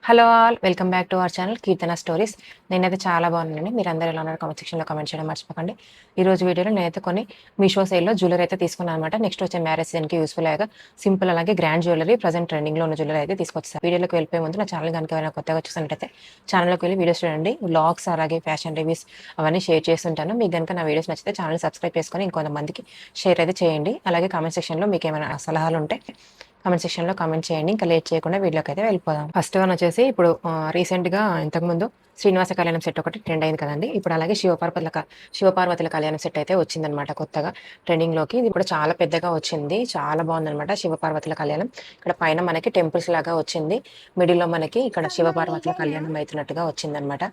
Hello all welcome back to our channel Keerthana stories. నేనైతే చాలా బాగున్నానండి. మీరు అందరూ ఎలా ఉన్నారు కామెంట్ సెక్షన్లో కామెంట్ చేయడం మర్చిపోకండి. ఈ రోజు వీడియోలో నేనైతే కొన్ని మీషో సేల్లో జ్యువెలరీ అయితే తీసుకున్నాను అనమాట. నెక్స్ట్ వచ్చే మ్యారేజ్ సీజన్కి యూస్ఫుల్ అయ్యాక సింపుల్ అలాగే గ్రాండ్ జ్యువెలరీ ప్రజెంట్ ట్రెండింగ్లో ఉన్న జ్యువెలరీ అయితే తీసుకొచ్చాను. వీడియోలోకి వెళ్ళిపోయే ముందు నా ఛానల్ కనుక ఏమైనా కొత్తగా చూసినట్టయితే ఛానల్లోకి వెళ్ళి వీడియోస్ చూడండి. వ్లాగ్స్ అలాగే ఫ్యాషన్ రివ్యూస్ అవన్నీ షేర్ చేస్తుంటాను. మీకు కనుక నా వీడియోస్ నచ్చితే ఛానల్ సబ్స్క్రైబ్ చేసుకొని ఇంకొంతమందికి షేర్ అయితే చేయండి. అలాగే కామెంట్ సెక్షన్లో మీకు ఏమైనా సలహాలు ఉంటే కామెంట్ సెక్షన్లో కామెంట్ చేయండి. ఇంకా లేట్ చేయకుండా వీడియోకి అయితే వెళ్ళిపోదాం. ఫస్ట్ వన్ వచ్చేసి ఇప్పుడు రీసెంట్గా ఇంతకుముందు శ్రీనివాస కళ్యాణం సెట్ ఒకటి ట్రెండ్ అయింది కదండి. ఇప్పుడు అలాగే శివపార్వతుల కళ్యాణం సెట్ అయితే వచ్చిందనమాట కొత్తగా ట్రెండింగ్లోకి. ఇది కూడా చాలా పెద్దగా వచ్చింది, చాలా బాగుందనమాట శివపార్వతుల కళ్యాణం. ఇక్కడ పైన మనకి టెంపుల్స్ లాగా వచ్చింది, మిడిల్లో మనకి ఇక్కడ శివపార్వతుల కళ్యాణం అవుతున్నట్టుగా వచ్చిందనమాట.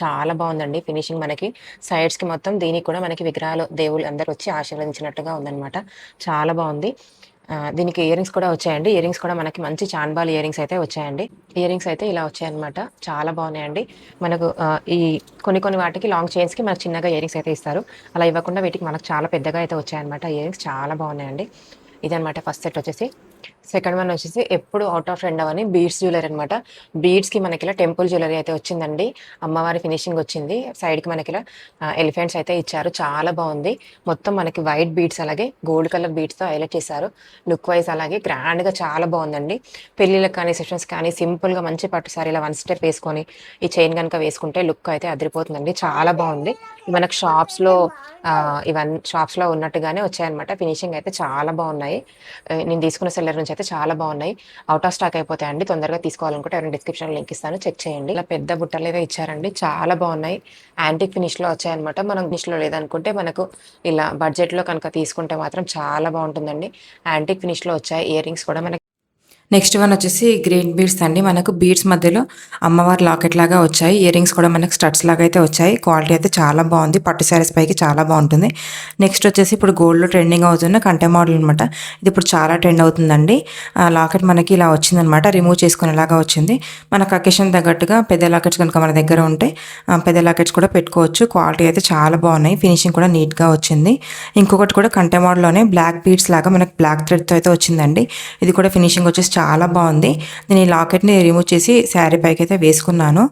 చాలా బాగుందండి ఫినిషింగ్. మనకి సైడ్స్కి మొత్తం దీనికి కూడా మనకి విగ్రహాలు దేవుళ్ళు అందరూ వచ్చి ఆశీర్వదించినట్టుగా ఉందనమాట. చాలా బాగుంది. దీనికి ఇయర్ రింగ్స్ కూడా వచ్చాయండి. ఇయర్ రింగ్స్ కూడా మనకి మంచి చాన్బాల్ ఇయర్ రింగ్స్ అయితే వచ్చాయండి. ఇయర్ రింగ్స్ అయితే ఇలా వచ్చాయన్నమాట. చాలా బాగున్నాయండి. మనకు ఈ కొన్ని వాటికి లాంగ్ చైన్స్కి మనకు చిన్నగా ఇయర్ రింగ్స్ అయితే ఇస్తారు. అలా ఇవ్వకుండా వీటికి మనకు చాలా పెద్దగా అయితే వచ్చాయన్నమాట. ఇయర్ రింగ్స్ చాలా బాగున్నాయండి. ఇదనమాట ఫస్ట్ సెట్ వచ్చేసి. సెకండ్ వన్ వచ్చేసి ఎప్పుడు out of trend Avani beads jewellery అనమాట. బీడ్స్కి మనకి ఇలా టెంపుల్ జ్యువెలరీ అయితే వచ్చిందండి. అమ్మవారి ఫినిషింగ్ వచ్చింది. సైడ్కి మనకి ఇలా ఎలిఫెంట్స్ అయితే ఇచ్చారు. చాలా బాగుంది. మొత్తం మనకి వైట్ బీడ్స్ అలాగే గోల్డ్ కలర్ బీడ్స్తో హైలైట్ చేశారు. లుక్ వైజ్ అలాగే గ్రాండ్గా చాలా బాగుందండి. పెళ్ళిళ్ళకి కానీ సెషన్స్ కానీ సింపుల్గా మంచి పట్టు సారీ ఇలా వన్ స్టెప్ వేసుకొని ఈ చైన్ కనుక వేసుకుంటే లుక్ అయితే అదిరిపోతుందండి. చాలా బాగుంది. మనకు షాప్స్లో ఉన్నట్టుగానే వచ్చాయన్నమాట. ఫినిషింగ్ అయితే చాలా బాగున్నాయి. నేను తీసుకున్న సెల్లర్ నుంచి అయితే చాలా బాగున్నాయి. అవుట్ ఆఫ్ స్టాక్ అయిపోతాయండి. తొందరగా తీసుకోవాలనుకుంటే ఎవరైనా డిస్క్రిప్షన్ లింక్ ఇస్తాను, చెక్ చేయండి. ఇలా పెద్ద బుట్టలు అయితే ఇచ్చారండి. చాలా బాగున్నాయి. యాంటిక్ ఫినిష్లో వచ్చాయన్నమాట. మనం ఫినిష్లో లేదనుకుంటే మనకు ఇలా బడ్జెట్లో కనుక తీసుకుంటే మాత్రం చాలా బాగుంటుందండి. యాంటిక్ ఫినిష్లో వచ్చాయి. ఇయర్ రింగ్స్ కూడా మనకి. నెక్స్ట్ వన్ వచ్చేసి గ్రీన్ బీడ్స్ అండి. మనకు బీడ్స్ మధ్యలో అమ్మవారి లాకెట్ లాగా వచ్చాయి. ఇయర్ రింగ్స్ కూడా మనకు స్టడ్స్ లాగా అయితే వచ్చాయి. క్వాలిటీ అయితే చాలా బాగుంది. పట్టు శారీస్ పైకి చాలా బాగుంటుంది. నెక్స్ట్ వచ్చేసి ఇప్పుడు గోల్డ్లో ట్రెండింగ్ అవుతున్న కంటె మోడల్ అనమాట. ఇది ఇప్పుడు చాలా ట్రెండ్ అవుతుందండి. లాకెట్ మనకి ఇలా వచ్చిందనమాట. రిమూవ్ చేసుకునేలాగా వచ్చింది. మనకు అకేషన్ తగ్గట్టుగా పెద్ద లాకెట్స్ కనుక మన దగ్గర ఉంటే పెద్ద లాకెట్స్ కూడా పెట్టుకోవచ్చు. క్వాలిటీ అయితే చాలా బాగున్నాయి. ఫినిషింగ్ కూడా నీట్గా వచ్చింది. ఇంకొకటి కూడా కంటె మోడల్లోనే బ్లాక్ బీడ్స్ లాగా మనకు బ్లాక్ థ్రెడ్తో అయితే వచ్చిందండి. ఇది కూడా ఫినిషింగ్ వచ్చేసి చాలా బాగుంది. నేను ఈ లాకెట్ని రిమూవ్ చేసి శారీ పైకి అయితే వేసుకున్నాను.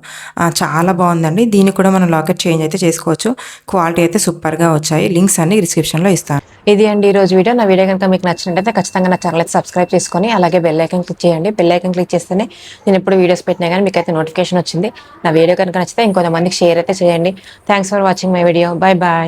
చాలా బాగుందండి. దీన్ని కూడా మనం లాకెట్ చేంజ్ అయితే చేసుకోవచ్చు. క్వాలిటీ అయితే సూపర్గా వచ్చాయి. లింక్స్ అన్ని డిస్క్రిప్షన్లో ఇస్తాను. ఇది అండి ఈరోజు వీడియో. నా వీడియో కనుక మీకు నచ్చినట్టయితే ఖచ్చితంగా నా ఛానల్ అయితే సబ్స్క్రైబ్ చేసుకొని అలాగే బెల్ ఐకాన్ క్లిక్ చేయండి. బెల్ ఐకాన్ క్లిక్ చేస్తేనే నేను ఎప్పుడు వీడియోస్ పెట్టినా కానీ మీకు అయితే నోటిఫికేషన్ వచ్చింది. నా వీడియో కనుక నచ్చితే ఇంకొంతమందికి షేర్ అయితే చేయండి. Thanks for watching my video. Bye bye.